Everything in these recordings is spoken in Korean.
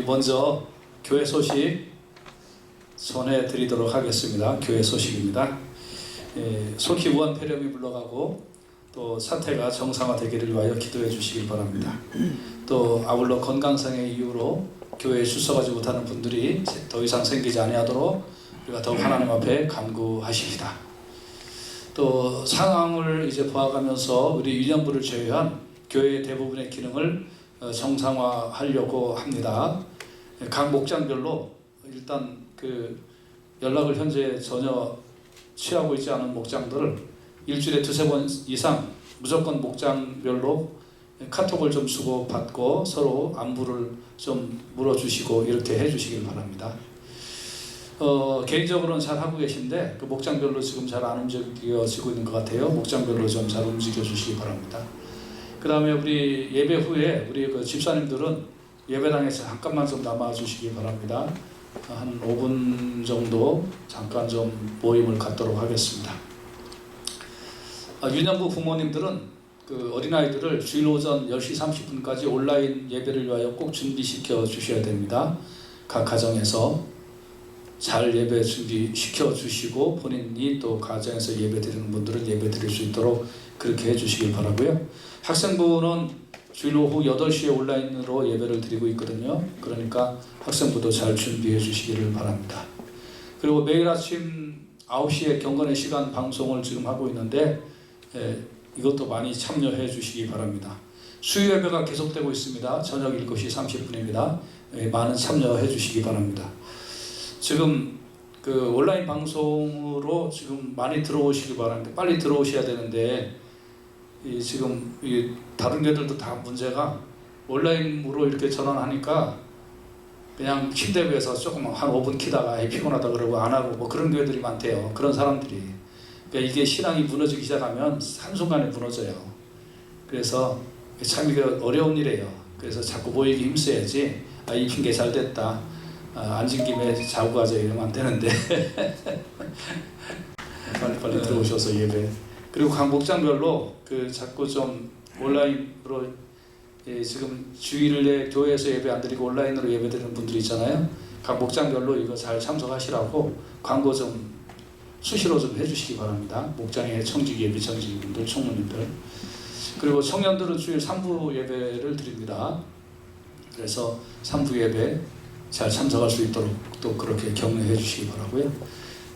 먼저 교회 소식 전해드리도록 하겠습니다. 교회 소식입니다. 속히 우한 폐렴이 물러가고 또 사태가 정상화되기를 위하여 기도해 주시길 바랍니다. 또 아울러 건강상의 이유로 교회에 출석하지 못하는 분들이 더 이상 생기지 아니하도록 우리가 더욱 하나님 앞에 간구하십니다. 또 상황을 이제 보아가면서 우리 유년부를 제외한 교회의 대부분의 기능을 정상화하려고 합니다. 각 목장별로 일단 그 연락을 현재 전혀 취하고 있지 않은 목장들을 일주일에 두세 번 이상 무조건 목장별로 카톡을 좀 주고받고 서로 안부를 좀 물어주시고 이렇게 해주시길 바랍니다. 개인적으로는 잘 하고 계신데 그 목장별로 지금 잘 안 움직여지고 있는 것 같아요. 목장별로 좀 잘 움직여 주시기 바랍니다. 그 다음에 우리 예배 후에 우리 그 집사님들은 예배당에서 잠깐만 좀 남아 주시기 바랍니다. 한 5분 정도 잠깐 좀 모임을 갖도록 하겠습니다. 유년부 부모님들은 그 어린아이들을 주일 오전 10시 30분까지 온라인 예배를 위하여 꼭 준비시켜 주셔야 됩니다. 각 가정에서 잘 예배 준비시켜 주시고 본인이 또 가정에서 예배 드리는 분들은 예배 드릴 수 있도록 그렇게 해주시길 바라고요. 학생부는 주일 오후 8시에 온라인으로 예배를 드리고 있거든요. 그러니까 학생부도 잘 준비해 주시기를 바랍니다. 그리고 매일 아침 9시에 경건의 시간 방송을 지금 하고 있는데 이것도 많이 참여해 주시기 바랍니다. 수요 예배가 계속되고 있습니다. 저녁 7시 30분입니다. 많은 참여해 주시기 바랍니다. 지금 그 온라인 방송으로 지금 많이 들어오시기 바랍니다. 빨리 들어오셔야 되는데 지금 다른 교회들도 다 문제가 온라인으로 이렇게 전환하니까 그냥 킨대비에서 조금 한 5분 키다가 피곤하다 그러고 안 하고 뭐 그런 교회들이 많대요. 그런 사람들이. 그러니까 이게 신앙이 무너지기 시작하면 한순간에 무너져요. 그래서 참 이게 어려운 일이에요. 그래서 자꾸 모이기 힘써야지. 이 핑계 잘 됐다. 앉은 김에 자고 가자 이러면 안 되는데 빨리 들어오셔서 예배. 그리고 각 목장별로 그 자꾸 좀 온라인으로 지금 주일에 교회에서 예배 안 드리고 온라인으로 예배 드리는 분들이 있잖아요. 각 목장별로 이거 잘 참석하시라고 광고 좀 수시로 좀 해주시기 바랍니다. 목장의 청직 예비 청직분들, 총무님들. 그리고 청년들은 주일 3부 예배를 드립니다. 그래서 3부 예배 잘 참석할 수 있도록 또 그렇게 격려해 주시기 바라고요.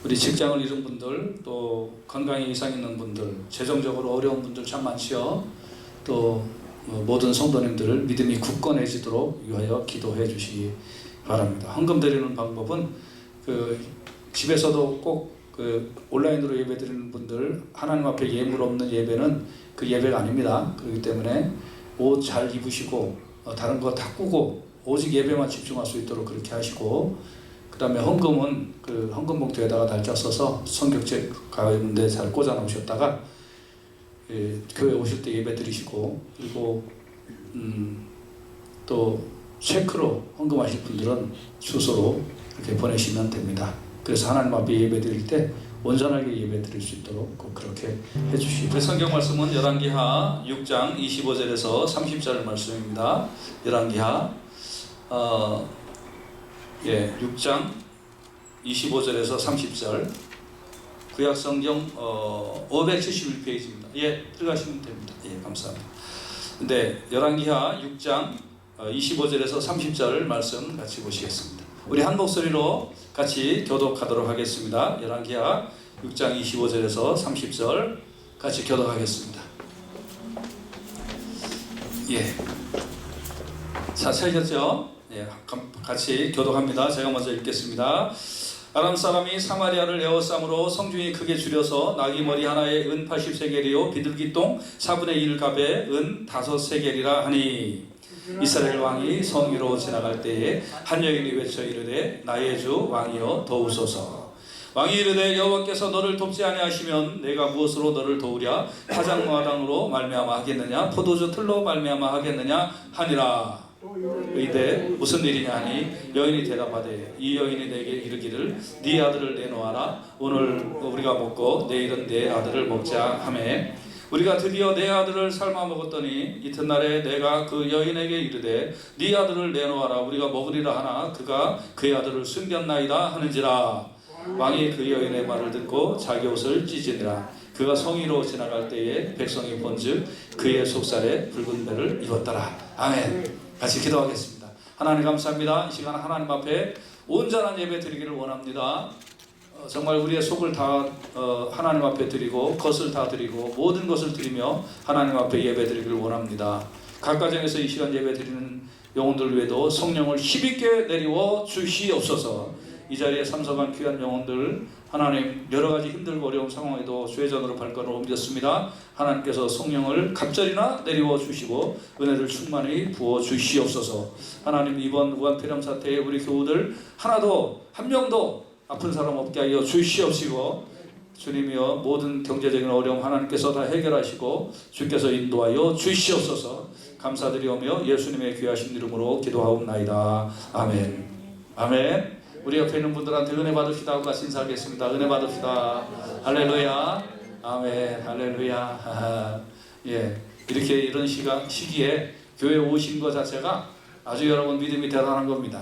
우리 직장을 잃은 분들, 또 건강에 이상 있는 분들, 재정적으로 어려운 분들 참 많지요. 또 모든 성도님들 믿음이 굳건해지도록 위하여 기도해 주시기 바랍니다. 헌금 드리는 방법은 그 집에서도 꼭 그 온라인으로 예배 드리는 분들 하나님 앞에 예물 없는 예배는 그 예배가 아닙니다. 그렇기 때문에 옷 잘 입으시고 다른 거 다 꾸고 오직 예배만 집중할 수 있도록 그렇게 하시고, 그 다음에 헌금은 그 헌금 봉투에다가 날짜 써서 성격책 가운데 잘 꽂아 놓으셨다가 교회 오실 때 예배 드리시고, 그리고 또 체크로 헌금하실 분들은 주소로 이렇게 보내시면 됩니다. 그래서 하나님 앞에 예배 드릴 때 온전하게 예배 드릴 수 있도록 꼭 그렇게 해주시고. 성경 말씀은 열왕기하 6장 25절에서 30절 말씀입니다. 열왕기하 6장 25절에서 30절 구약성경 571페이지입니다. 들어가시면 됩니다. 감사합니다. 근데 열왕기하 6장 25절에서 30절 말씀 같이 보시겠습니다. 우리 한 목소리로 같이 교독하도록 하겠습니다. 열왕기하 6장 25절에서 30절 같이 교독하겠습니다. 자, 찾으셨죠? 같이 교독합니다. 제가 먼저 읽겠습니다. 아람 사람이 사마리아를 에워싸므로 성중이 크게 줄여서 나귀 머리 하나에 은 80세겔이요 비둘기똥 4분의 1 갑에 은 5세겔이라 하니, 이스라엘 왕이 성 위로 지나갈 때에 한 여인이 외쳐 이르되 나의 주 왕이여 도우소서. 왕이 이르되 여호와께서 너를 돕지 아니하시면 내가 무엇으로 너를 도우랴? 타작마당으로 말미암아 하겠느냐? 포도주 틀로 말미암아 하겠느냐? 하니라. 의대 무슨 일이냐 하니, 여인이 대답하되 이 여인이 내게 이르기를 네 아들을 내놓아라. 오늘 우리가 먹고 내일은 내 아들을 먹자 하매, 우리가 드디어 내 아들을 삶아 먹었더니 이튿날에 내가 그 여인에게 이르되 네 아들을 내놓아라. 우리가 먹으리라 하나 그가 그의 아들을 숨겼나이다 하는지라. 왕이 그 여인의 말을 듣고 자기 옷을 찢으니라. 그가 성위로 지나갈 때에 백성이 본즉 그의 속살에 붉은 배를 입었더라. 아멘. 같이 기도하겠습니다. 하나님 감사합니다. 이 시간 하나님 앞에 온전한 예배 드리기를 원합니다. 정말 우리의 속을 다 하나님 앞에 드리고 것을 다 드리고 모든 것을 드리며 하나님 앞에 예배 드리기를 원합니다. 각 가정에서 이 시간 예배 드리는 영혼들 외에도 성령을 힘있게 내리워 주시옵소서. 이 자리에 참석한 귀한 영혼들 하나님 여러 가지 힘들고 어려운 상황에도 주의 전으로 발걸음을 옮겼습니다. 하나님께서 성령을 갑절이나 내리워 주시고 은혜를 충만히 부어 주시옵소서. 하나님 이번 우한 폐렴 사태에 우리 교우들 하나도 한 명도 아픈 사람 없게 하여 주시옵시고 주님이여 모든 경제적인 어려움 하나님께서 다 해결하시고 주께서 인도하여 주시옵소서. 감사드리오며 예수님의 귀하신 이름으로 기도하옵나이다. 아멘. 아멘. 우리 옆에 있는 분들한테 은혜 받읍시다 하고 같이 인사하겠습니다. 은혜 받읍시다. 할렐루야. 아멘. 할렐루야. 예, 이렇게 이런 시기에 교회 오신 것 자체가 아주 여러분 믿음이 대단한 겁니다.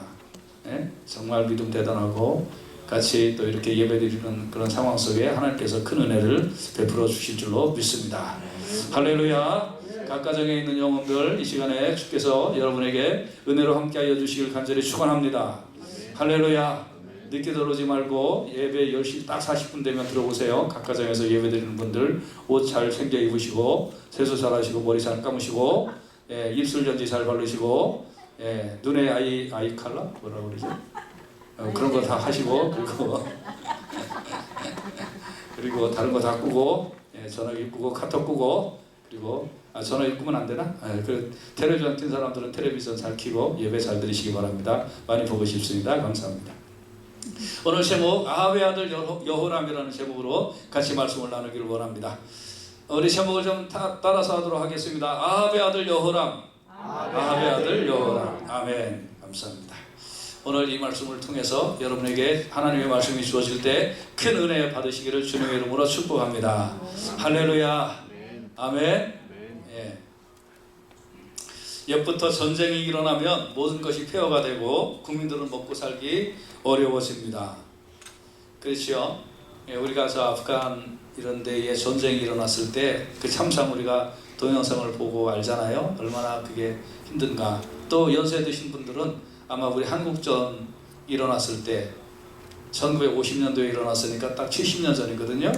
예? 정말 믿음 대단하고 같이 또 이렇게 예배드리는 그런 상황 속에 하나님께서 큰 은혜를 베풀어 주실 줄로 믿습니다. 할렐루야. 각 가정에 있는 영혼들 이 시간에 주께서 여러분에게 은혜로 함께하여 주시길 간절히 축원합니다. 할렐루야. 늦게 들어오지 말고 예배 10시 딱 40분 되면 들어오세요. 각 가정에서 예배 드리는 분들 옷 잘 챙겨 입으시고 세수 잘 하시고 머리 잘 감으시고 입술 전지 잘 바르시고 눈에 아이 칼라? 뭐라고 그러죠? 그런 거 다 하시고 그리고 다른 거 다 끄고 전화기 끄고 카톡 끄고 그리고 전화기 끄면 안 되나? 텔레비전 킨 사람들은 텔레비전 잘 켜고 예배 잘 드리시기 바랍니다. 많이 보고 싶습니다. 감사합니다. 오늘 제목 아합의 아들 여호람이라는 제목으로 같이 말씀을 나누기를 원합니다. 우리 제목을 좀 따라서 하도록 하겠습니다. 아합의 아들 여호람. 아합의 아들 여호람. 아멘. 감사합니다. 오늘 이 말씀을 통해서 여러분에게 하나님의 말씀이 주어질 때 큰 은혜 받으시기를 주님의 이름으로 축복합니다. 할렐루야. 아멘. 예. 옛부터 전쟁이 일어나면 모든 것이 폐허가 되고 국민들은 먹고 살기 어려워집니다. 그렇죠? 예, 우리가 저 아프간 이런 데에 전쟁이 일어났을 때 그 참상 우리가 동영상을 보고 알잖아요. 얼마나 그게 힘든가. 또 연세 드신 분들은 아마 우리 한국전 일어났을 때 1950년도에 일어났으니까 딱 70년 전이거든요.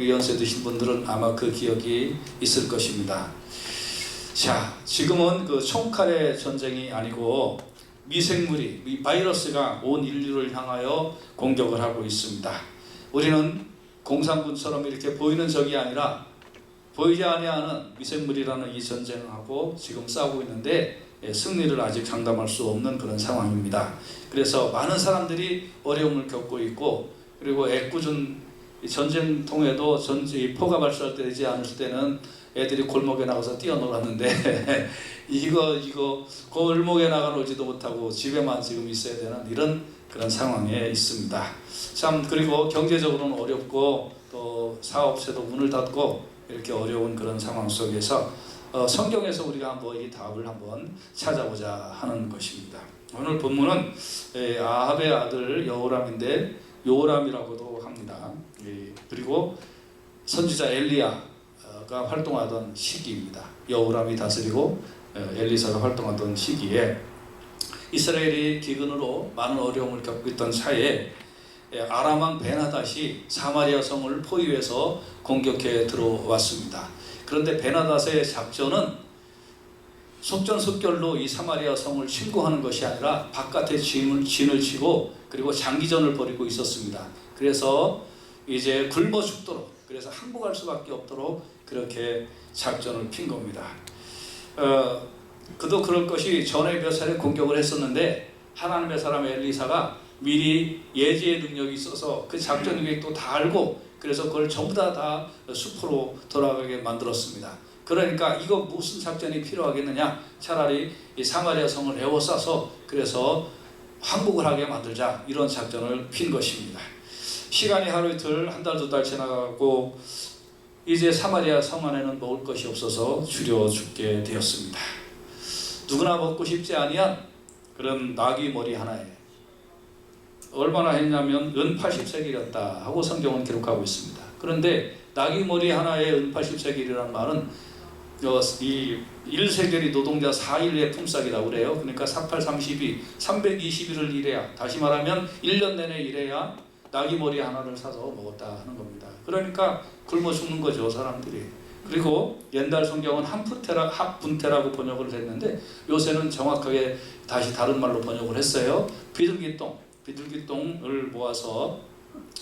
연세 드신 분들은 아마 그 기억이 있을 것입니다. 자, 지금은 그 총칼의 전쟁이 아니고 미생물이, 이 바이러스가 온 인류를 향하여 공격을 하고 있습니다. 우리는 공산군처럼 이렇게 보이는 적이 아니라 보이지 아니하는 미생물이라는 이 전쟁하고 지금 싸우고 있는데 승리를 아직 장담할 수 없는 그런 상황입니다. 그래서 많은 사람들이 어려움을 겪고 있고 그리고 애꿎은 전쟁통에도 포가 발사되지 않을 때는 애들이 골목에 나가서 뛰어놀았는데 이거 골목에 나가놀지도 못하고 집에만 지금 있어야 되는 이런 그런 상황에 있습니다. 참 그리고 경제적으로는 어렵고 또 사업체도 문을 닫고 이렇게 어려운 그런 상황 속에서 성경에서 우리가 한번 이 답을 한번 찾아보자 하는 것입니다. 오늘 본문은 아합의 아들 여호람인데 요람이라고도 합니다. 그리고 선지자 엘리야가 활동하던 시기입니다. 여호람이 다스리고 엘리사가 활동하던 시기에 이스라엘이 기근으로 많은 어려움을 겪고 있던 차에 아람 왕 베나닷이 사마리아 성을 포위해서 공격해 들어왔습니다. 그런데 베나닷의 작전은 속전속결로 이 사마리아 성을 침공하는 것이 아니라 바깥에 진을 치고 그리고 장기전을 벌이고 있었습니다. 그래서 이제 굶어 죽도록, 그래서 항복할 수밖에 없도록 그렇게 작전을 핀 겁니다. 그도 그럴 것이 전에 몇 차례 공격을 했었는데 하나님의 사람 엘리사가 미리 예지의 능력이 있어서 그 작전 계획도 다 알고 그래서 그걸 전부 다 숲으로 돌아가게 만들었습니다. 그러니까 이거 무슨 작전이 필요하겠느냐, 차라리 이 사마리아 성을 에워싸서 그래서 항복을 하게 만들자, 이런 작전을 핀 것입니다. 시간이 하루 이틀 한 달 두 달 지나가고 이제 사마리아 성 안에는 먹을 것이 없어서 줄여 죽게 되었습니다. 누구나 먹고 싶지 아니한 그런 나귀 머리 하나에 얼마나 했냐면 은 80세겔이었다 하고 성경은 기록하고 있습니다. 그런데 나귀 머리 하나에 은 80세겔이라는 말은 이 1세겔이 노동자 4일의 품삯이라고 그래요. 그러니까 4832, 320일을 일해야, 다시 말하면 1년 내내 일해야 나귀 머리 하나를 사서 먹었다 하는 겁니다. 그러니까 굶어 죽는 거죠, 사람들이. 그리고 옛날 성경은 합분태라고 번역을 했는데 요새는 정확하게 다시 다른 말로 번역을 했어요. 비둘기똥을 모아서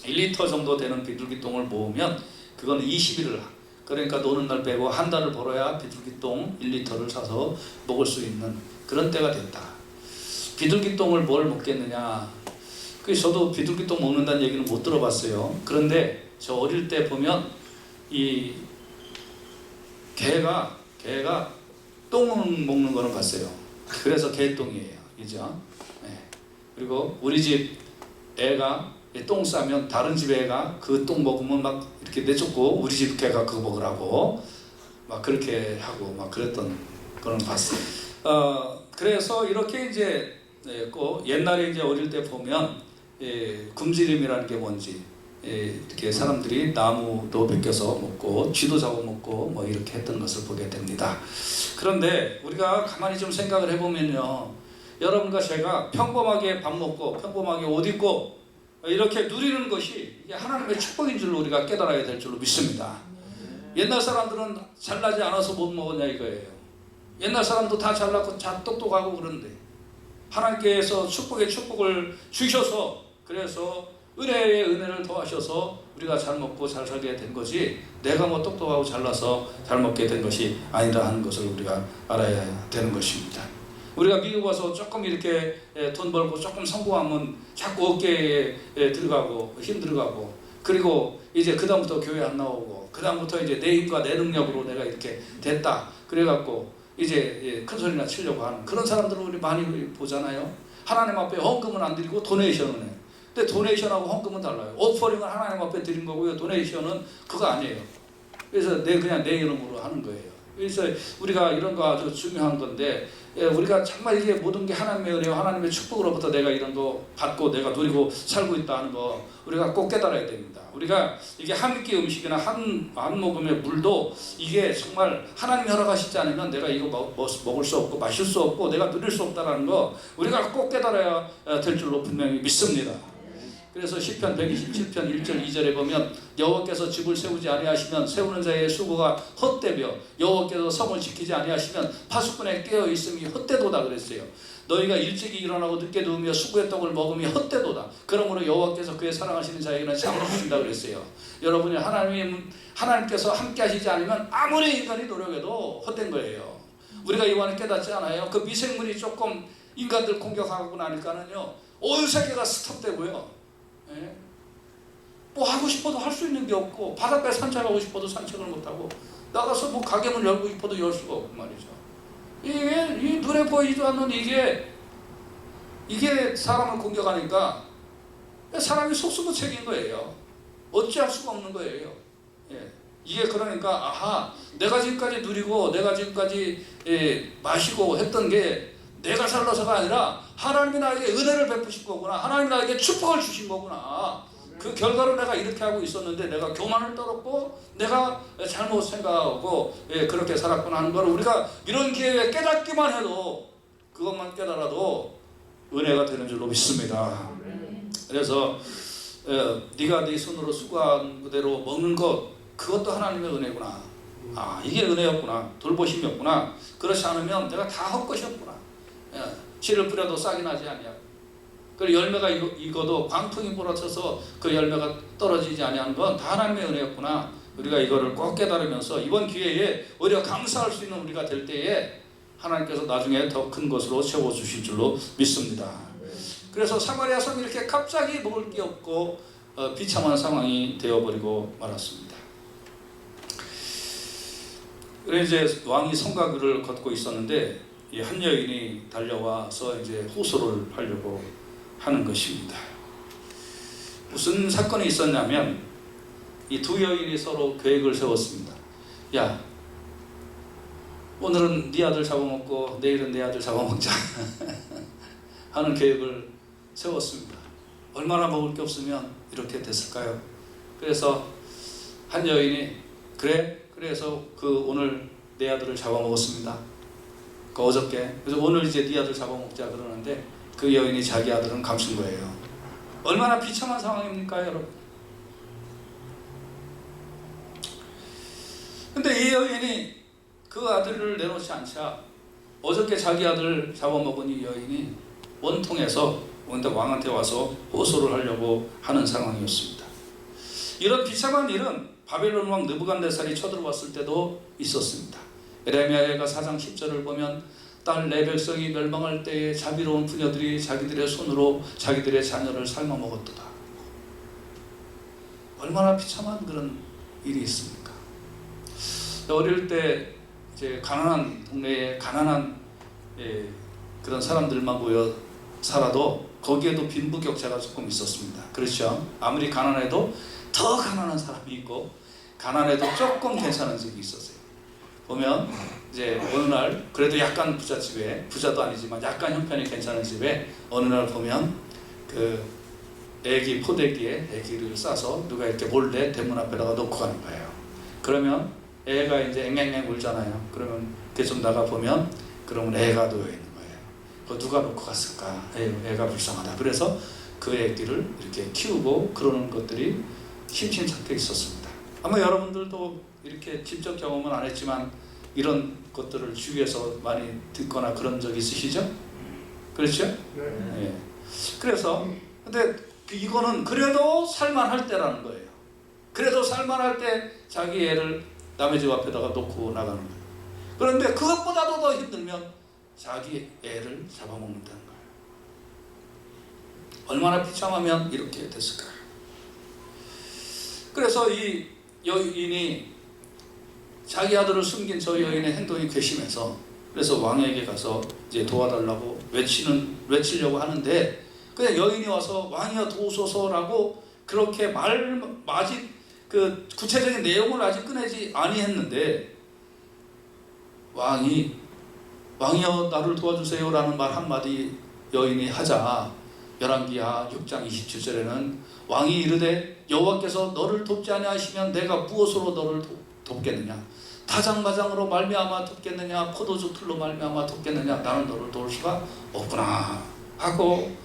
1리터 정도 되는 비둘기똥을 모으면 그건 20일을, 그러니까 노는 날 빼고 한 달을 벌어야 비둘기똥 1리터를 사서 먹을 수 있는 그런 때가 됐다. 비둘기똥을 뭘 먹겠느냐, 저도 비둘기똥 먹는다는 얘기는 못 들어봤어요. 그런데 저 어릴 때 보면 이 개가 똥 먹는 거는 봤어요. 그래서 개똥이에요, 그죠? 네. 그리고 우리 집 애가 똥 싸면 다른 집 애가 그 똥 먹으면 막 이렇게 내쫓고 우리 집 개가 그거 먹으라고 막 그렇게 하고 막 그랬던 거는 봤어요. 그래서 이렇게 이제 옛날에 이제 어릴 때 보면 굶주림이라는 게 뭔지 이렇게 사람들이 나무도 벗겨서 먹고 쥐도 잡아먹고 뭐 이렇게 했던 것을 보게 됩니다. 그런데 우리가 가만히 좀 생각을 해보면요, 여러분과 제가 평범하게 밥 먹고 평범하게 옷 입고 이렇게 누리는 것이 하나님의 축복인 줄로 우리가 깨달아야 될 줄로 믿습니다. 옛날 사람들은 잘나지 않아서 못 먹었냐 이거예요. 옛날 사람도 다 잘났고 다 똑똑하고 그런데 하나님께서 축복의 축복을 주셔서, 그래서 은혜의 은혜를 더하셔서 우리가 잘 먹고 잘 살게 된 거지, 내가 뭐 똑똑하고 잘나서 잘 먹게 된 것이 아니라 하는 것을 우리가 알아야 되는 것입니다. 우리가 미국 와서 조금 이렇게 돈 벌고 조금 성공하면 자꾸 어깨에 들어가고 힘 들어가고, 그리고 이제 그 다음부터 교회 안 나오고, 그 다음부터 이제 내 힘과 내 능력으로 내가 이렇게 됐다 그래갖고 이제 큰 소리나 치려고 하는 그런 사람들을 우리 많이 보잖아요. 하나님 앞에 헌금은 안 드리고 도네이션은 해요. 근데 도네이션하고 헌금은 달라요. 오퍼링은 하나님 앞에 드린 거고요, 도네이션은 그거 아니에요. 그래서 그냥 내 이름으로 하는 거예요. 그래서 우리가 이런 거 아주 중요한 건데, 우리가 정말 이게 모든 게 하나님의 은혜와 하나님의 축복으로부터 내가 이런 거 받고 내가 누리고 살고 있다는 거 우리가 꼭 깨달아야 됩니다. 우리가 이게 한 끼 음식이나 한 모금의 물도 이게 정말 하나님이 허락하시지 않으면 내가 이거 먹을 수 없고 마실 수 없고 내가 누릴 수 없다는 거 우리가 꼭 깨달아야 될 줄로 분명히 믿습니다. 그래서 시편 127편 1절 2절에 보면 여호와께서 집을 세우지 아니하시면 세우는 자의 수고가 헛되며 여호와께서 성을 지키지 아니하시면 파수꾼에 깨어 있음이 헛되도다 그랬어요. 너희가 일찍이 일어나고 늦게 누우며 수고의 떡을 먹으며 헛되도다. 그러므로 여호와께서 그의 사랑하시는 자에게는 잠을 주신다 그랬어요. 여러분이 하나님께서 함께 하시지 않으면 아무리 인간이 노력해도 헛된 거예요. 우리가 이번에 깨닫지 않아요? 그 미생물이 조금 인간들 공격하고 나니까는요, 온 세계가 스톱되고요. 뭐 하고 싶어도 할 수 있는 게 없고, 바닷가에 산책하고 싶어도 산책을 못하고, 나가서 뭐 가게문 열고 싶어도 열 수가 없고 말이죠. 이 눈에 보이지도 않는 이게 사람을 공격하니까 사람이 속수무책인 거예요. 어찌할 수가 없는 거예요. 이게 그러니까 아하, 내가 지금까지 누리고 내가 지금까지 마시고 했던 게 내가 잘나서가 아니라 하나님이 나에게 은혜를 베푸신 거구나, 하나님이 나에게 축복을 주신 거구나. 그 결과로 내가 이렇게 하고 있었는데 내가 교만을 떨었고 내가 잘못 생각하고 그렇게 살았구나 하는 걸 우리가 이런 기회에 깨닫기만 해도, 그것만 깨달아도 은혜가 되는 줄로 믿습니다. 그래서 네가 네 손으로 수고한 그대로 먹는 것, 그것도 하나님의 은혜구나. 아, 이게 은혜였구나, 돌보심이었구나. 그렇지 않으면 내가 다 헛것이었구나. 씨를 뿌려도 싹이 나지 아니하고, 그 열매가 익어도 광풍이 몰아쳐서 그 열매가 떨어지지 아니하는 건 다 하나님의 은혜였구나. 우리가 이거를 꼭 깨달으면서 이번 기회에 오히려 감사할 수 있는 우리가 될 때에 하나님께서 나중에 더 큰 것으로 채워주실 줄로 믿습니다. 그래서 사마리아 성이 이렇게 갑자기 먹을 게 없고 비참한 상황이 되어버리고 말았습니다. 그래서 이제 왕이 성곽을 걷고 있었는데 이 한 여인이 달려와서 이제 호소를 하려고 하는 것입니다. 무슨 사건이 있었냐면 이 두 여인이 서로 계획을 세웠습니다. 야, 오늘은 네 아들 잡아먹고 내일은 내 아들 잡아먹자 하는 계획을 세웠습니다. 얼마나 먹을 게 없으면 이렇게 됐을까요? 그래서 한 여인이 그래서 오늘 내 아들을 잡아먹었습니다. 어저께. 그래서 오늘 이제 네 아들 잡아먹자 그러는데 그 여인이 자기 아들은 감춘 거예요. 얼마나 비참한 상황입니까, 여러분? 근데 이 여인이 그 아들을 내놓지 않자 어저께 자기 아들 잡아먹은 이 여인이 원통해서 왕한테 와서 호소를 하려고 하는 상황이었습니다. 이런 비참한 일은 바벨론 왕 느부갓네살이 쳐들어왔을 때도 있었습니다. 에레미야가 4장 10절을 보면 딸 내 백성이 멸망할 때에 자비로운 부녀들이 자기들의 손으로 자기들의 자녀를 삶아 먹었도다. 얼마나 비참한 그런 일이 있습니까? 어릴 때 이제 가난한 동네에 가난한 그런 사람들만 모여 살아도 거기에도 빈부격차가 조금 있었습니다. 그렇죠? 아무리 가난해도 더 가난한 사람이 있고 가난해도 조금 괜찮은 집이 있었어요. 보면 이제 어느 날 그래도 약간 부잣집에, 부자도 아니지만 약간 형편이 괜찮은 집에 어느 날 보면 그 애기 포대기에 애기를 싸서 누가 이렇게 몰래 대문 앞에다가 놓고 가는 거예요. 그러면 애가 이제 앵앵앵 울잖아요. 그러면 계속 나가 보면 그러면 애가 놓여 있는 거예요. 그거 누가 놓고 갔을까? 애가 불쌍하다. 그래서 그 애기를 이렇게 키우고 그러는 것들이 심심찮게 있었습니다. 아마 여러분들도 이렇게 직접 경험은 안 했지만 이런 것들을 주위에서 많이 듣거나 그런 적 있으시죠? 그렇죠? 네. 그래서 근데 이거는 그래도 살만할 때라는 거예요. 그래도 살만할 때 자기 애를 남의 집 앞에다가 놓고 나가는 거예요. 그런데 그것보다도 더 힘들면 자기 애를 잡아먹는다는 거예요. 얼마나 비참하면 이렇게 됐을까요? 그래서 이 여인이 자기 아들을 숨긴 저 여인의 행동이 괘씸해서 그래서 왕에게 가서 이제 도와달라고 외치려고 하는데 그냥 여인이 와서 왕이여 도우소서라고 그렇게 아직 그 구체적인 내용을 아직 꺼내지 아니했는데 왕이여 나를 도와주세요라는 말 한마디 여인이 하자 열왕기하 6장 27절에는 왕이 이르되 여호와께서 너를 돕지 아니하시면 내가 무엇으로 너를 돕겠느냐? 타작마장으로 말미암아 돕겠느냐? 포도주 틀로 말미암아 돕겠느냐? 나는 너를 도울 수가 없구나 하고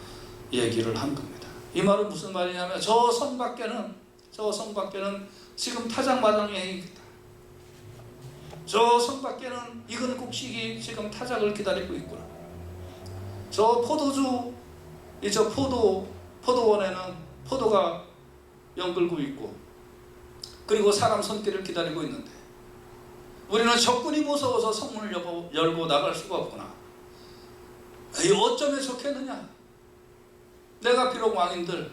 얘기를 한 겁니다. 이 말은 무슨 말이냐면 저 성 밖에는 지금 타작마장의 행위다. 저 성 밖에는 익은 곡식이 지금 타작을 기다리고 있구나. 저 포도주 저 포도원에는 포도가 연글고 있고 그리고 사람 손길을 기다리고 있는데 우리는 적군이 무서워서 성문을 열고 나갈 수가 없구나. 이 어쩌면 좋겠느냐. 내가 비록 왕인들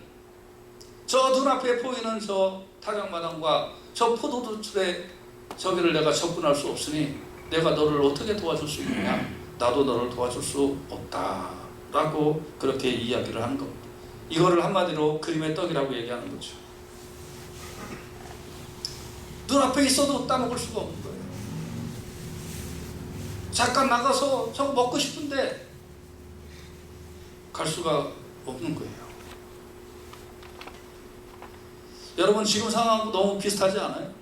저 눈앞에 보이는 저 타작마당과 저 포도주의 저기를 내가 접근할 수 없으니 내가 너를 어떻게 도와줄 수 있느냐. 나도 너를 도와줄 수 없다 라고 그렇게 이야기를 하는 겁니다. 이거를 한마디로 그림의 떡이라고 얘기하는 거죠. 눈앞에 있어도 따먹을 수가 없는 거예요. 잠깐 나가서 저거 먹고 싶은데 갈 수가 없는 거예요. 여러분 지금 상황하고 너무 비슷하지 않아요?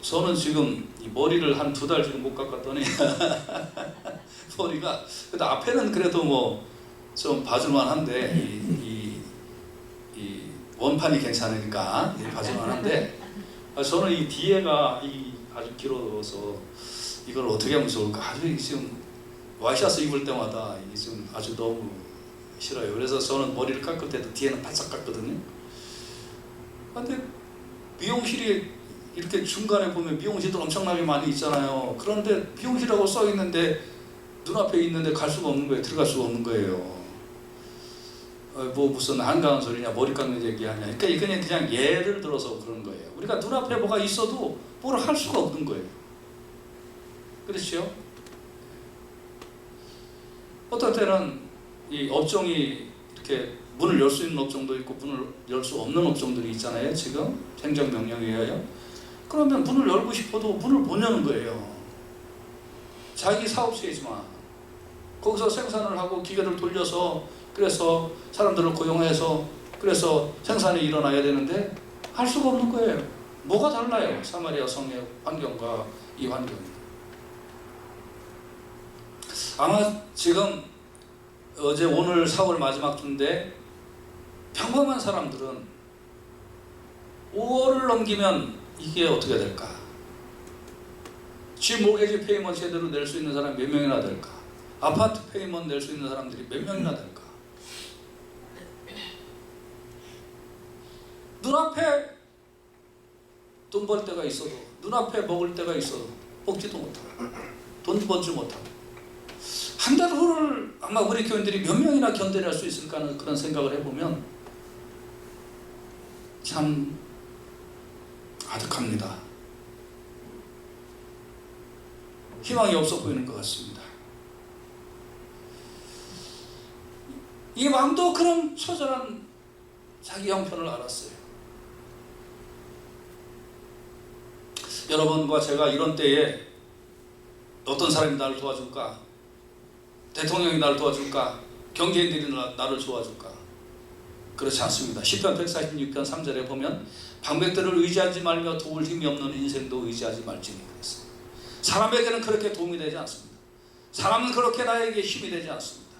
저는 지금 이 머리를 한 2달 지금 못 깎았더니 머리가 근데 앞에는 그래도 뭐 좀 봐줄만 한데 이 원판이 괜찮으니까 봐줄만 한데 저는 이 뒤에가 아주 길어서 이걸 어떻게 하면 좋을까 아주 지금 와이셔츠 입을 때마다 이게 지금 아주 너무 싫어요. 그래서 저는 머리를 깎을 때도 뒤에는 바싹 깎거든요. 근데 미용실이 이렇게 중간에 보면 미용실도 엄청나게 많이 있잖아요. 그런데 미용실이라고 써 있는데 눈앞에 있는데 갈 수가 없는 거예요. 들어갈 수가 없는 거예요. 뭐 무슨 한가한 소리냐 머리 깎는 얘기하냐. 그러니까 그냥 예를 들어서 그런 거예요. 우리가 눈앞에 뭐가 있어도 뭘 할 수가 없는 거예요. 그렇죠? 어떨 때는 이 업종이 이렇게 문을 열 수 있는 업종도 있고 문을 열 수 없는 업종들이 있잖아요. 지금 행정명령에 의하여. 그러면 문을 열고 싶어도 문을 못 여는 거예요. 자기 사업체이지만 거기서 생산을 하고 기계를 돌려서 그래서 사람들을 고용해서 그래서 생산이 일어나야 되는데 할 수가 없는 거예요. 뭐가 달라요? 사마리아 성의 환경과 이 환경이. 아마 지금 어제 오늘 4월 마지막 주인데 평범한 사람들은 5월을 넘기면 이게 어떻게 될까? 집 모기지 페이먼트 제대로 낼 수 있는 사람이 몇 명이나 될까? 아파트 페이먼트 낼 수 있는 사람들이 몇 명이나 될까? 눈앞에 돈 벌 때가 있어도 눈앞에 먹을 때가 있어도 먹지도 못하고 돈 벌지 못하고 한 달 후를 아마 우리 교인들이 몇 명이나 견뎌낼 수 있을까 하는 그런 생각을 해보면 참 아득합니다. 희망이 없어 보이는 것 같습니다. 이 왕도 그런 처절한 자기 형편을 알았어요. 여러분과 제가 이런 때에 어떤 사람이 나를 도와줄까? 대통령이 나를 도와줄까? 경제인들이 나를 도와줄까? 그렇지 않습니다. 시편 146편 3절에 보면 방백들을 의지하지 말며 도울 힘이 없는 인생도 의지하지 말지니 그랬어요. 사람에게는 그렇게 도움이 되지 않습니다. 사람은 그렇게 나에게 힘이 되지 않습니다.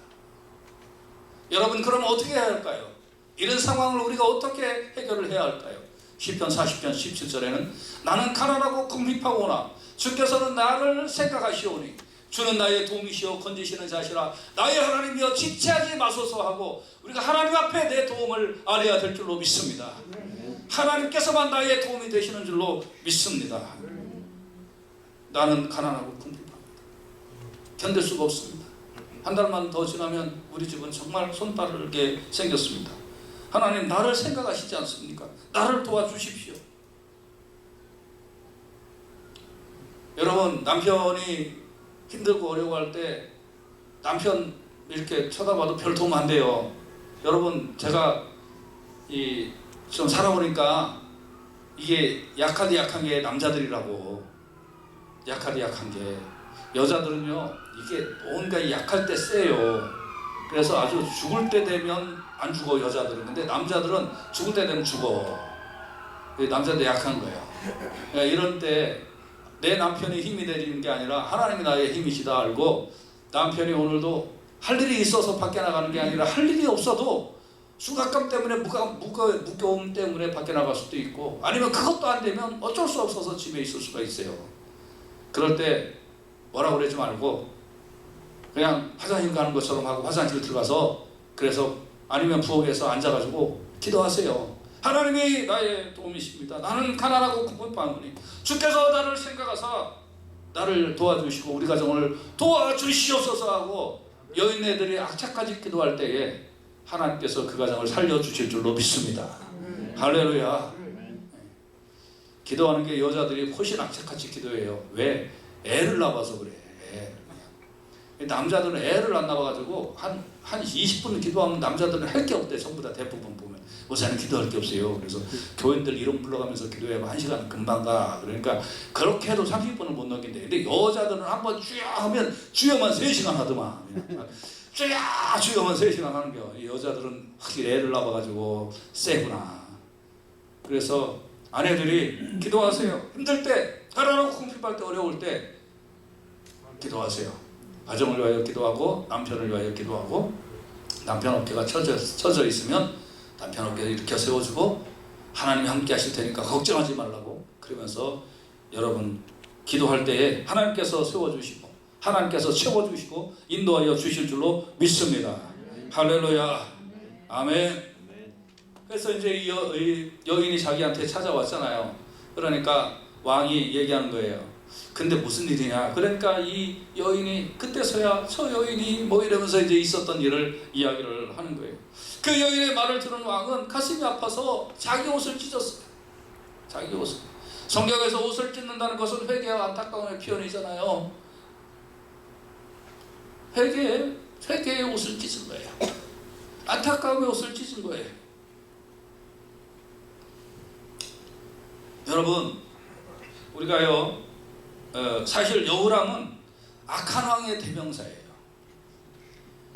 여러분 그럼 어떻게 해야 할까요? 이런 상황을 우리가 어떻게 해결을 해야 할까요? 시편 40편 17절에는 나는 가난하고 궁핍하오나 주께서는 나를 생각하시오니 주는 나의 도움이시오 건지시는 자시라 나의 하나님이여 지체하지 마소서 하고 우리가 하나님 앞에 내 도움을 아뢰야 될 줄로 믿습니다. 하나님께서만 나의 도움이 되시는 줄로 믿습니다. 나는 가난하고 궁핍합니다. 견딜 수가 없습니다. 한 달만 더 지나면 우리 집은 정말 손빠르게 생겼습니다. 하나님 나를 생각하시지 않습니까? 나를 도와주십시오. 여러분 남편이 힘들고 어려워할 때 남편 이렇게 쳐다봐도 별 도움 안 돼요. 여러분 제가 좀 살아보니까 이게 약한 게 남자들이라고. 약한 게 여자들은요 이게 뭔가 약할 때 세요. 그래서 아주 죽을 때 되면 안 죽어 여자들은. 근데 남자들은 죽을 때 되면 죽어. 남자들 약한 거예요. 그러니까 이런 때 내 남편이 힘이 되는 게 아니라 하나님이 나의 힘이시다 알고 남편이 오늘도 할 일이 있어서 밖에 나가는 게 아니라 할 일이 없어도 수갑감 때문에 무거움 때문에 밖에 나갈 수도 있고 아니면 그것도 안 되면 어쩔 수 없어서 집에 있을 수가 있어요. 그럴 때 뭐라고 그러지 말고 그냥 화장실 가는 것처럼 하고 화장실 들어가서 그래서 아니면 부엌에서 앉아가지고 기도하세요. 하나님이 나의 도움이십니다. 나는 가난하고 궁핍하오니 주께서 나를 생각하사 나를 도와주시고 우리 가정을 도와주시옵소서 하고 여인네들이 악착같이 기도할 때에 하나님께서 그 가정을 살려주실 줄로 믿습니다. 할렐루야. 기도하는 게 여자들이 훨씬 악착같이 기도해요. 왜? 애를 낳아서 그래. 남자들은 애를 안 낳아가지고 한 20분 기도하면 남자들은 할 게 없대. 전부 다 대부분 보면 목사님 기도할 게 없어요. 그래서 교인들 이름 불러가면서 기도해봐 1시간 금방 가. 그러니까 그렇게 해도 30분을 못 넘긴대. 근데 여자들은 한번 쥐야 하면 쥐야만 3시간 하더만. 쥐야만 3시간 하는 거. 여자들은 확실히 애를 낳아가지고 세구나. 그래서 아내들이 기도하세요. 힘들 때, 가난하고 궁핍할 때, 어려울 때 기도하세요. 가정을 위하여 기도하고 남편을 위하여 기도하고 남편 어깨가 처져 있으면 남편 어깨를 일으켜 세워주고 하나님이 함께 하실 테니까 걱정하지 말라고 그러면서 여러분 기도할 때에 하나님께서 세워주시고 하나님께서 채워주시고 인도하여 주실 줄로 믿습니다. 할렐루야. 아멘. 그래서 이제 이 여인이 자기한테 찾아왔잖아요. 그러니까 왕이 얘기하는 거예요. 근데 무슨 일이냐? 그러니까 이 여인이 그때서야 저 여인이 뭐 이러면서 이제 있었던 일을 이야기를 하는 거예요. 그 여인의 말을 들은 왕은 가슴이 아파서 자기 옷을 찢었어요. 자기 옷을. 성경에서 옷을 찢는다는 것은 회개와 안타까움의 표현이잖아요. 회개의 옷을 찢은 거예요. 안타까움에 옷을 찢은 거예요. 여러분, 우리가요, 사실 여호람은 악한 왕의 대명사예요.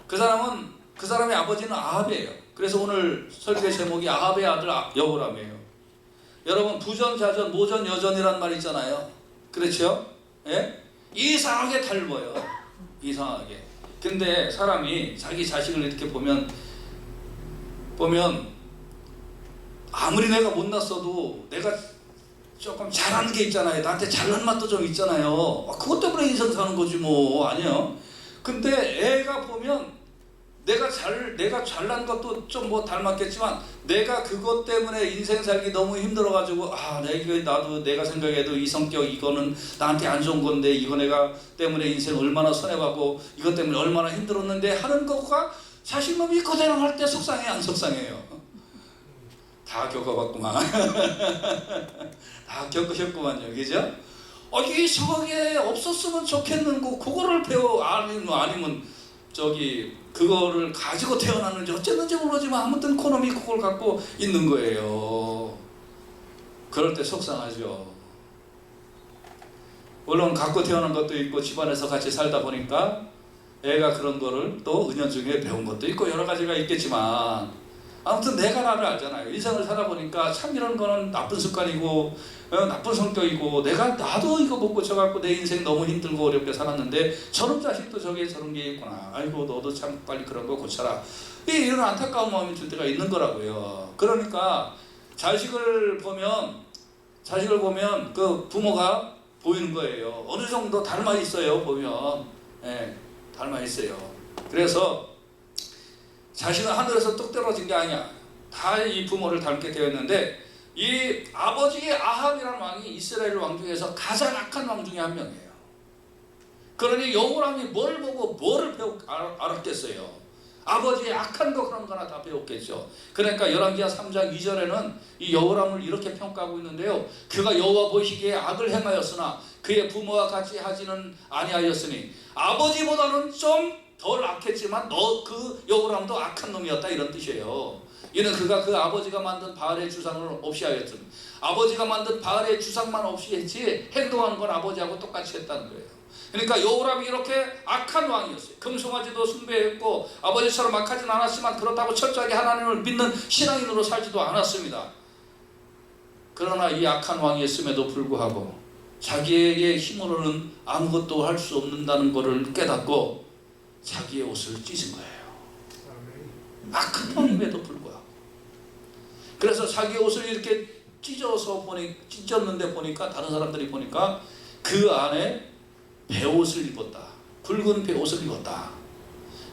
그 사람의 아버지는 아합이에요. 그래서 오늘 설교 제목이 아합의 아들 여호람이에요. 여러분, 부전자전 모전여전이란 말 있잖아요. 그렇죠? 예? 이상하게 닮아요. 이상하게. 근데 사람이 자기 자식을 이렇게 보면 아무리 내가 못났어도 내가 조금 잘하는 게 있잖아요. 나한테 잘난 맛도 좀 있잖아요. 그것 때문에 인생 사는 거지 뭐. 아니요. 근데 애가 보면 내가 잘난 것도 좀 뭐 닮았겠지만 내가 그것 때문에 인생 살기 너무 힘들어가지고 나도 내가 생각해도 이 성격 이거는 나한테 안 좋은 건데 이거 내가 때문에 인생 얼마나 손해가고 이것 때문에 얼마나 힘들었는데 하는 것과 자식놈이 그대로 할 때 속상해 안 속상해요? 다 겪어봤구만. 다 겪으셨구만요. 그죠? 이상하게 없었으면 좋겠는 거 그거를 배워. 아니면 그거를 가지고 태어났는지 어쨌는지 모르지만 아무튼 그놈이 그걸 갖고 있는 거예요. 그럴 때 속상하죠. 물론 갖고 태어난 것도 있고 집안에서 같이 살다 보니까 애가 그런 거를 또 은연중에 배운 것도 있고 여러 가지가 있겠지만 아무튼 내가 나를 알잖아요. 인생을 살아보니까 참 이런 거는 나쁜 습관이고 나쁜 성격이고 나도 이거 못 고쳐갖고 내 인생 너무 힘들고 어렵게 살았는데 저런 자식도 저게 저런 게 있구나. 아이고 너도 참 빨리 그런 거 고쳐라. 이런 안타까운 마음이 들 때가 있는 거라고요. 그러니까 자식을 보면 그 부모가 보이는 거예요. 어느 정도 닮아 있어요. 보면 닮아 있어요. 그래서 자식은 하늘에서 뚝 떨어진 게 아니야. 다 이 부모를 닮게 되었는데 이 아버지의 아합이라는 왕이 이스라엘 왕 중에서 가장 악한 왕 중에 한 명이에요. 그러니 여호람이 뭘 보고 뭐를 알았겠어요. 아버지의 악한 거 그런 거나 다 배웠겠죠. 그러니까 열왕기하 3장 2절에는 이 여호람을 이렇게 평가하고 있는데요. 그가 여호와 보시기에 악을 행하였으나 그의 부모와 같이 하지는 아니하였으니 아버지보다는 좀 덜 악했지만 그 여호람도 악한 놈이었다 이런 뜻이에요. 이는 그가 그 아버지가 만든 바알의 주상을 없이 하였음. 아버지가 만든 바알의 주상만 없이 했지 행동하는 건 아버지하고 똑같이 했다는 거예요. 그러니까 여호람이 이렇게 악한 왕이었어요. 금송아지도 숭배했고 아버지처럼 악하진 않았지만 그렇다고 철저하게 하나님을 믿는 신앙인으로 살지도 않았습니다. 그러나 이 악한 왕이었음에도 불구하고 자기의 힘으로는 아무것도 할 수 없는다는 것을 깨닫고 자기의 옷을 찢은 거예요. 악한 왕임에도 불구하고. 그래서 자기의 옷을 이렇게 찢었는데 보니까 다른 사람들이 보니까 그 안에 베옷을 입었다. 굵은 베옷을 입었다.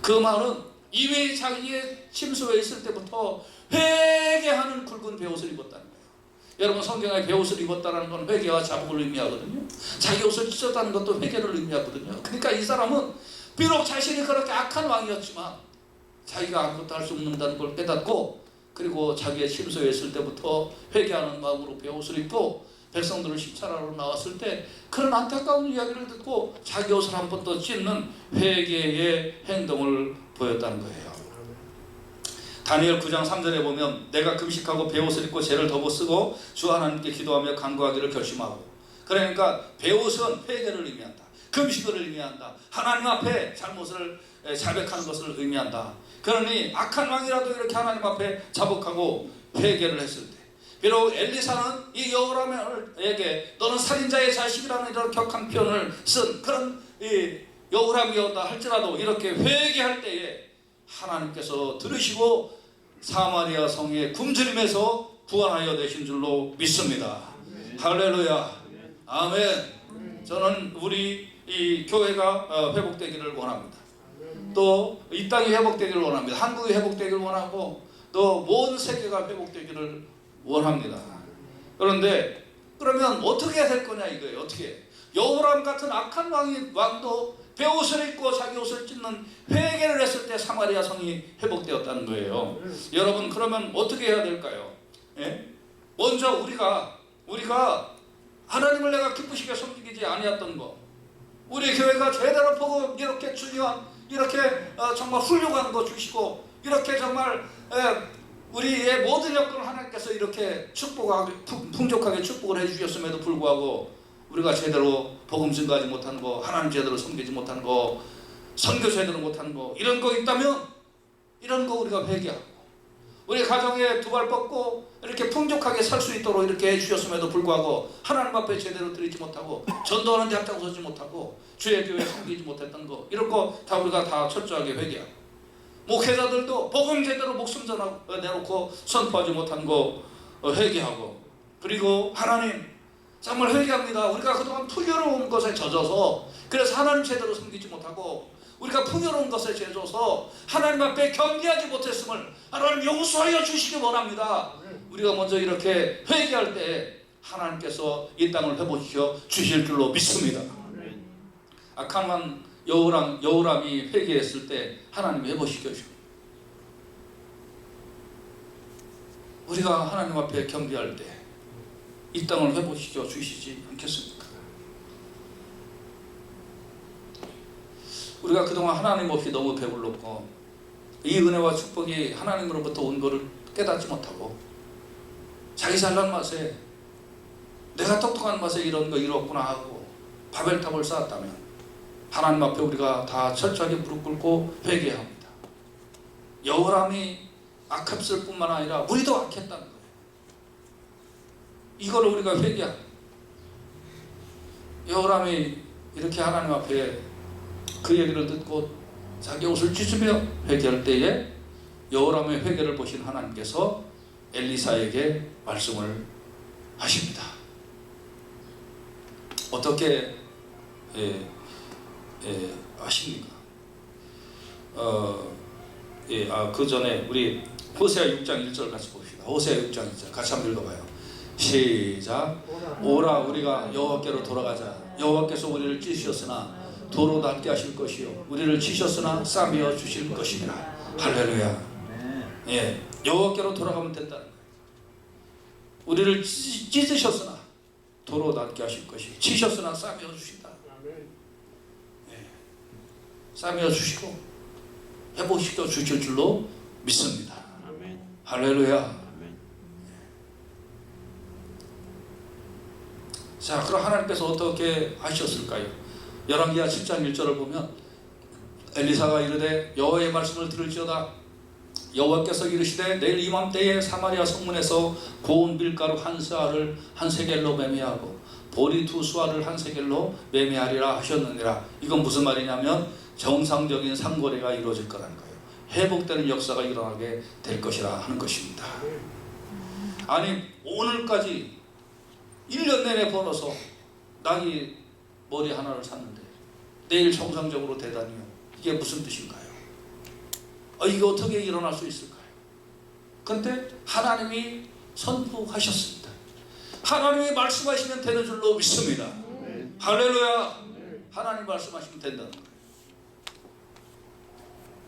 그 말은 이미 자기의 침소에 있을 때부터 회개하는 굵은 베옷을 입었다는 거예요. 여러분 성경에 베옷을 입었다는 건 회개와 자복을 의미하거든요. 자기 옷을 찢었다는 것도 회개를 의미하거든요. 그러니까 이 사람은 비록 자신이 그렇게 악한 왕이었지만 자기가 아무것도 할 수 없는다는 걸 깨닫고 그리고 자기의 침소에 있을 때부터 회개하는 마음으로 베옷을 입고 백성들을 심찰하러 나왔을 때 그런 안타까운 이야기를 듣고 자기 옷을 한 번 더 찢는 회개의 행동을 보였다는 거예요. 다니엘 9장 3절에 보면 내가 금식하고 베옷을 입고 죄를 덮어쓰고 주 하나님께 기도하며 간구하기를 결심하고. 그러니까 베옷은 회개를 의미한다. 금식을 의미한다. 하나님 앞에 잘못을 자백하는 것을 의미한다. 그러니 악한 왕이라도 이렇게 하나님 앞에 자복하고 회개를 했을 때 비록 엘리사는 이 여호람에게 너는 살인자의 자식이라는 이런 격한 표현을 쓴 그런 이 여호람이었다 할지라도 이렇게 회개할 때에 하나님께서 들으시고 사마리아 성에 굶주림에서 구원하여 되신 줄로 믿습니다. 할렐루야. 아멘. 저는 우리 이 교회가 회복되기를 원합니다. 또 이 땅이 회복되기를 원합니다. 한국이 회복되기를 원하고 또 모든 세계가 회복되기를 원합니다. 그런데 그러면 어떻게 해야 될 거냐 이거예요. 어떻게 여호람 같은 악한 왕도 베옷을 입고 자기 옷을 찢는 회개를 했을 때 사마리아 성이 회복되었다는 거예요. 여러분 그러면 어떻게 해야 될까요? 먼저 우리가 하나님을 내가 기쁘시게 섬기지 아니했던 거, 우리 교회가 제대로 보고 이렇게 중요한 이렇게 정말 훌륭한 거 주시고 이렇게 정말 우리의 모든 여건을 하나님께서 이렇게 축복하게 풍족하게 축복을 해주셨음에도 불구하고 우리가 제대로 복음 증거하지 못하는 거, 하나님 제대로 섬기지 못하는 거, 선교 제대로 못하는 거, 이런 거 있다면 이런 거 우리가 회개하고 우리 가정에 두 발 뻗고 이렇게 풍족하게 살 수 있도록 이렇게 해주셨음에도 불구하고 하나님 앞에 제대로 드리지 못하고 전도하는 데 앞장서지 못하고 주의 교회에 섬기지 못했던 거, 이런 거 다 우리가 다 철저하게 회개하고, 목회자들도 복음 제대로 목숨 내놓고 선포하지 못한 거 회개하고, 그리고 하나님 정말 회개합니다. 우리가 그동안 풍요로운 것에 젖어서 그래서 하나님 제대로 섬기지 못하고 우리가 풍요로운 것에 젖어서 하나님 앞에 경배하지 못했음을 하나님 용서하여 주시기 원합니다. 우리가 먼저 이렇게 회개할 때 하나님께서 이 땅을 회복시켜 주실 줄로 믿습니다. 악한 여호람이 회개했을 때 하나님이 회복시켜 주십니다. 우리가 하나님 앞에 경배할 때 이 땅을 회복시켜 주시지 않겠습니까? 우리가 그동안 하나님 없이 너무 배불렀고 이 은혜와 축복이 하나님으로부터 온 것을 깨닫지 못하고 자기 잘난 맛에 내가 똑똑한 맛에 이런 거 이뤘구나 하고 바벨탑을 쌓았다면 하나님 앞에 우리가 다 철저하게 무릎 꿇고 회개합니다. 여호람이 악했을 뿐만 아니라 우리도 악했다는 거예요. 이거를 우리가 회개합니다. 여호람이 이렇게 하나님 앞에 그 얘기를 듣고 자기 옷을 찢으며 회개할 때에 여호람의 회개를 보신 하나님께서 엘리사에게 말씀을 하십니다. 어떻게 하십니까? 그 전에 우리 호세아 6장 1절 같이 봅시다. 호세아 6장 1절 같이 한번 읽어봐요. 시작. 오라 우리가 여호와께로 돌아가자. 여호와께서 우리를 찢으셨으나 도로 낫게 하실 것이요 우리를 치셨으나 싸매어 주실 것이니라. 할렐루야. 예, 여호와께로 돌아가면 된다는 거예요. 우리를 찢으셨으나 도로 낫게 하실 것이, 치셨으나 싸매어 주신다. 예, 싸매어 주시고 회복시켜 주실 줄로 믿습니다. 할렐루야. 자, 그럼 하나님께서 어떻게 하셨을까요? 열왕기하 7장 1절을 보면 엘리사가 이르되 여호와의 말씀을 들을지어다. 여호와께서 이르시되 내일 이맘때에 사마리아 성문에서 고운 밀가루 한 스아를 한 세겔로 매매하고 보리 두 수아를 한 세겔로 매매하리라 하셨느니라. 이건 무슨 말이냐면 정상적인 상거래가 이루어질 거라는 거예요. 회복되는 역사가 일어나게 될 것이라 하는 것입니다. 아니 오늘까지 1년 내내 벌어서 낙이 머리 하나를 샀는데 내일 정상적으로 되다니요. 이게 무슨 뜻인가요? 이게 어떻게 일어날 수 있을까요? 근데 하나님이 선포하셨습니다. 하나님이 말씀하시면 되는 줄로 믿습니다. 할렐루야. 하나님 말씀하시면 된다는 거예요.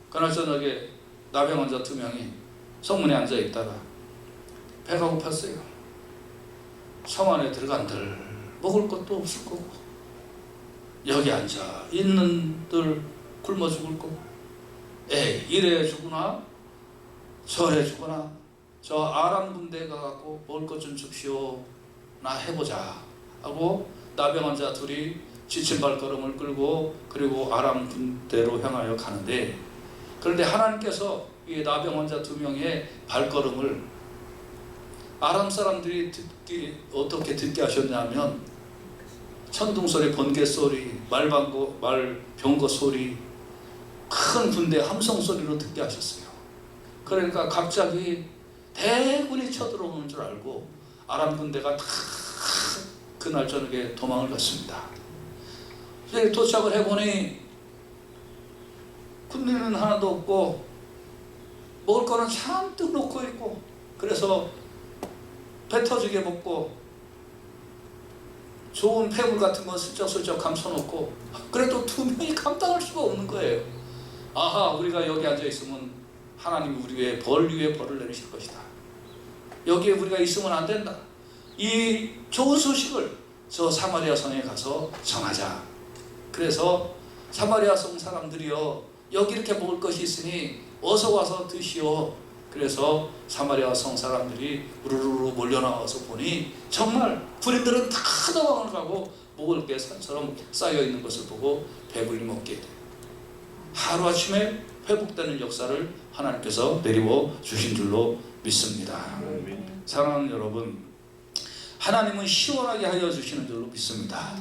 그날 저녁에 나병 환자 2명이 성문에 앉아 있다가 배가 고팠어요. 성 안에 들어간들 먹을 것도 없을 거고 여기 앉아 있는들 굶어 죽을 거고 이래 죽으나 저래 죽으나 저 아람 군대 가갖고 먹을 것 좀 줍시오 나 해보자 하고 나병 환자 둘이 지친 발걸음을 끌고 그리고 아람 군대로 향하여 가는데, 그런데 하나님께서 이 나병 환자 2명의 발걸음을 아람 사람들이 어떻게 듣게 하셨냐면 천둥소리, 번개소리, 병거 소리, 큰 군대 함성 소리로 듣게 하셨어요. 그러니까 갑자기 대군이 쳐들어오는 줄 알고 아람 군대가 다 그날 저녁에 도망을 갔습니다. 도착을 해보니 군대는 하나도 없고 먹을 거는 잔뜩 놓고 있고, 그래서 배 터지게 먹고 좋은 폐물 같은 거 슬쩍슬쩍 감춰놓고, 그래도 2명이 감당할 수가 없는 거예요. 아하, 우리가 여기 앉아있으면 하나님이 우리 위에 벌을 내리실 것이다. 여기에 우리가 있으면 안 된다. 이 좋은 소식을 저 사마리아 성에 가서 전하자. 그래서 사마리아 성 사람들이요, 여기 이렇게 먹을 것이 있으니 어서 와서 드시오. 그래서 사마리아 성 사람들이 우르르 몰려나와서 보니 정말 군인들은 다 도망을 가고 먹을 게 산처럼 쌓여있는 것을 보고 배불리 먹게 돼요. 하루아침에 회복되는 역사를 하나님께서 내리워 주신 줄로 믿습니다. 사랑하는 여러분, 하나님은 시원하게 하여 주시는 줄로 믿습니다.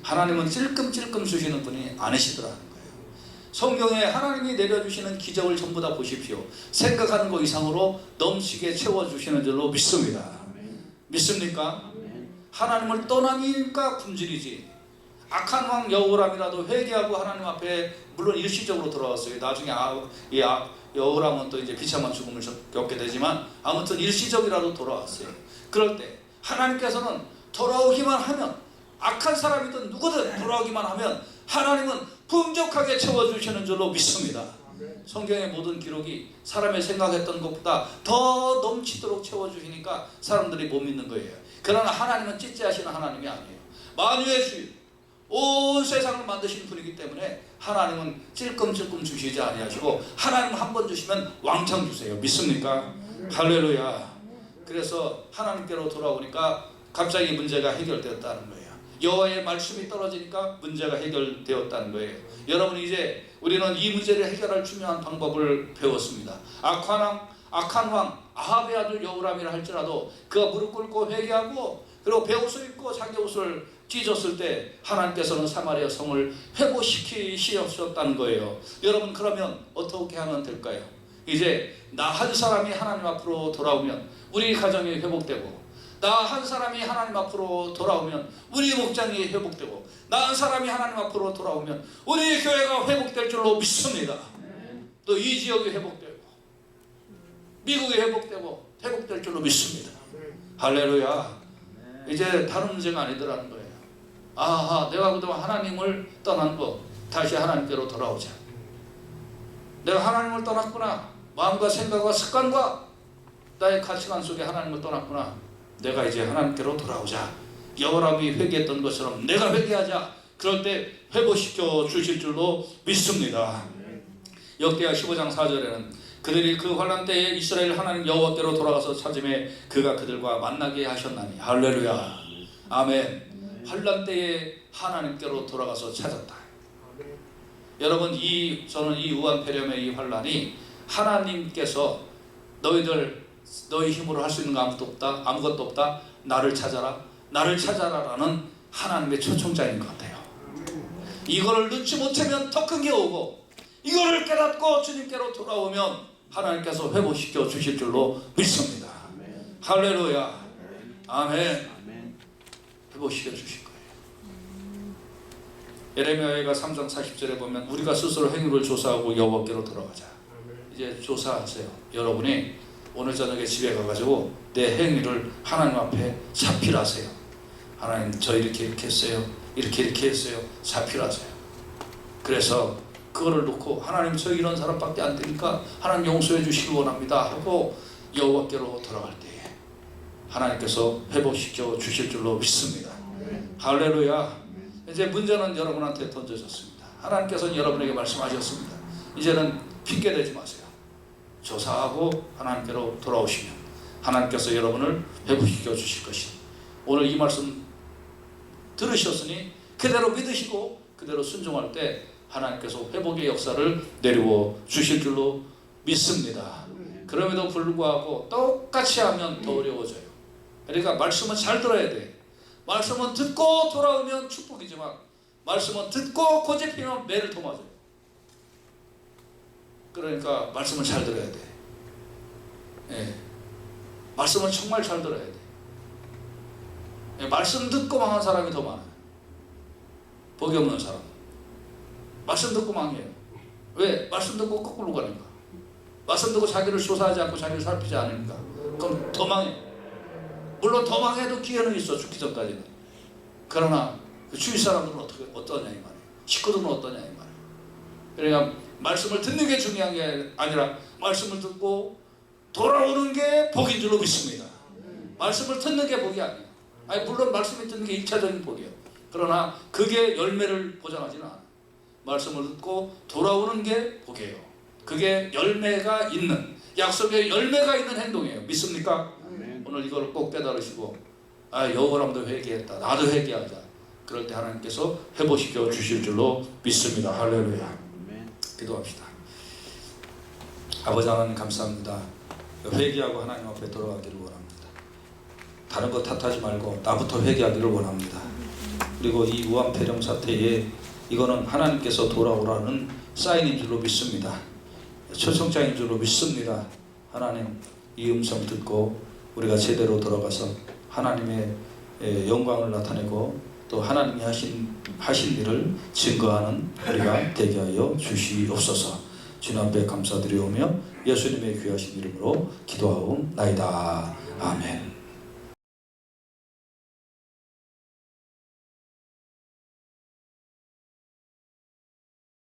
하나님은 찔끔찔끔 주시는 분이 아니시더라는 거예요. 성경에 하나님이 내려주시는 기적을 전부 다 보십시오. 생각하는 것 이상으로 넘치게 채워주시는 줄로 믿습니다. 믿습니까? 하나님을 떠나니까 굶주리지. 악한 왕 여호람이라도 회개하고 하나님 앞에 물론 일시적으로 돌아왔어요. 나중에 여호람은 또 이제 비참한 죽음을 겪게 되지만 아무튼 일시적이라도 돌아왔어요. 그럴 때 하나님께서는 돌아오기만 하면, 악한 사람이든 누구든 돌아오기만 하면 하나님은 풍족하게 채워주시는 줄로 믿습니다. 성경의 모든 기록이 사람의 생각했던 것보다 더 넘치도록 채워주시니까 사람들이 못 믿는 거예요. 그러나 하나님은 찌찌하시는 하나님이 아니에요. 만유의 주인, 온 세상을 만드신 분이기 때문에 하나님은 찔끔찔끔 주시지 아니하시고 하나님 한 번 주시면 왕창 주세요. 믿습니까? 할렐루야. 그래서 하나님께로 돌아오니까 갑자기 문제가 해결되었다는 거예요. 여호와의 말씀이 떨어지니까 문제가 해결되었다는 거예요. 여러분, 이제 우리는 이 문제를 해결할 중요한 방법을 배웠습니다. 악한 왕 아합의 아들 여호람이라 할지라도 그가 무릎 꿇고 회개하고 그리고 베옷을 입고 자기 옷을 찢었을 때 하나님께서는 사마리아 성을 회복시키셨다는 거예요. 여러분, 그러면 어떻게 하면 될까요? 이제 나 한 사람이 하나님 앞으로 돌아오면 우리 가정이 회복되고, 나 한 사람이 하나님 앞으로 돌아오면 우리 목장이 회복되고, 나 한 사람이 하나님 앞으로 돌아오면 우리 교회가 회복될 줄로 믿습니다. 또 이 지역이 회복되고 미국이 회복될 줄로 믿습니다. 할렐루야. 이제 다른 문제가 아니더라는 거예요. 아하, 내가 그동안 하나님을 떠난 거 다시 하나님께로 돌아오자. 내가 하나님을 떠났구나. 마음과 생각과 습관과 나의 가치관 속에 하나님을 떠났구나. 내가 이제 하나님께로 돌아오자. 여호람이 회개했던 것처럼 내가 회개하자. 그럴 때 회복시켜 주실 줄로 믿습니다. 역대하 15장 4절에는 그들이 그 환난 때에 이스라엘 하나님 여호와께로 돌아가서 찾음에 그가 그들과 만나게 하셨나니. 할렐루야. 아멘. 환난 때에 하나님께로 돌아가서 찾았다. 여러분, 저는 이 우한폐렴의 이 환난이 하나님께서 너희 힘으로 할 수 있는 거 아무것도 없다. 나를 찾아라라는 하나님의 초청자인 것 같아요. 이거를 넣지 못하면 더 큰 게 오고, 이거를 깨닫고 주님께로 돌아오면 하나님께서 회복시켜 주실 줄로 믿습니다. 아멘. 할렐루야. 아멘. 아멘. 회복시켜 주실 거예요. 예레미야가 3장 40절에 보면 우리가 스스로 행위를 조사하고 여호와께로 돌아가자. 이제 조사하세요. 여러분이 오늘 저녁에 집에 가가지고 내 행위를 하나님 앞에 자필하세요. 하나님, 저 이렇게 했어요. 이렇게 했어요. 자필하세요. 그래서 그거를 놓고 하나님, 저 이런 사람밖에 안 되니까 하나님 용서해 주시기 원합니다 하고 여호와께로 돌아갈 때에 하나님께서 회복시켜 주실 줄로 믿습니다. 할렐루야. 이제 문제는 여러분한테 던져졌습니다. 하나님께서는 여러분에게 말씀하셨습니다. 이제는 핑계대지 마세요. 조사하고 하나님께로 돌아오시면 하나님께서 여러분을 회복시켜 주실 것이니, 오늘 이 말씀 들으셨으니 그대로 믿으시고 그대로 순종할 때 하나님께서 회복의 역사를 내리워 주실 줄로 믿습니다. 그럼에도 불구하고 똑같이 하면 더 어려워져요. 그러니까 말씀은 잘 들어야 돼. 말씀은 듣고 돌아오면 축복이지만 말씀은 듣고 고집피면 매를 더 맞아요. 그러니까 말씀을 잘 들어야 돼. 예. 말씀은 정말 잘 들어야 돼. 예. 말씀 듣고 망한 사람이 더 많아요. 복이 없는 사람. 말씀 듣고 망해요. 왜? 말씀 듣고 거꾸로 가니까. 말씀 듣고 자기를 조사하지 않고 자기를 살피지 않으니까. 그럼 더 망해. 물론 더 망해도 기회는 있어, 죽기 전까지는. 그러나 그 주위 사람들은 어떠냐 이 말이에요. 식구들은 어떠냐 이 말이에요. 그러니까 말씀을 듣는 게 중요한 게 아니라 말씀을 듣고 돌아오는 게 복인 줄로 믿습니다. 말씀을 듣는 게 복이 아니에요. 아니, 물론 말씀을 듣는 게 1차적인 복이에요. 그러나 그게 열매를 보장하지는 않아요. 말씀을 듣고 돌아오는 게 복이에요. 그게 열매가 있는, 약속의 열매가 있는 행동이에요. 믿습니까? 오늘 이걸 꼭 깨달으시고, 여호와람도 회개했다, 나도 회개하자. 그럴 때 하나님께서 회복시켜 주실 줄로 믿습니다. 할렐루야. 기도합시다. 아버지 하나님 감사합니다. 회개하고 하나님 앞에 돌아가기를 원합니다. 다른 거 탓하지 말고 나부터 회개하기를 원합니다. 그리고 이 무한폐렴 사태에 이거는 하나님께서 돌아오라는 사인인 줄로 믿습니다. 초청장인 줄로 믿습니다. 하나님, 이 음성 듣고 우리가 제대로 돌아가서 하나님의 영광을 나타내고 또 하나님이 하신 일을 증거하는 우리가 되게 하여 주시옵소서. 주님 앞에 감사드리오며 예수님의 귀하신 이름으로 기도하옵나이다. 아멘.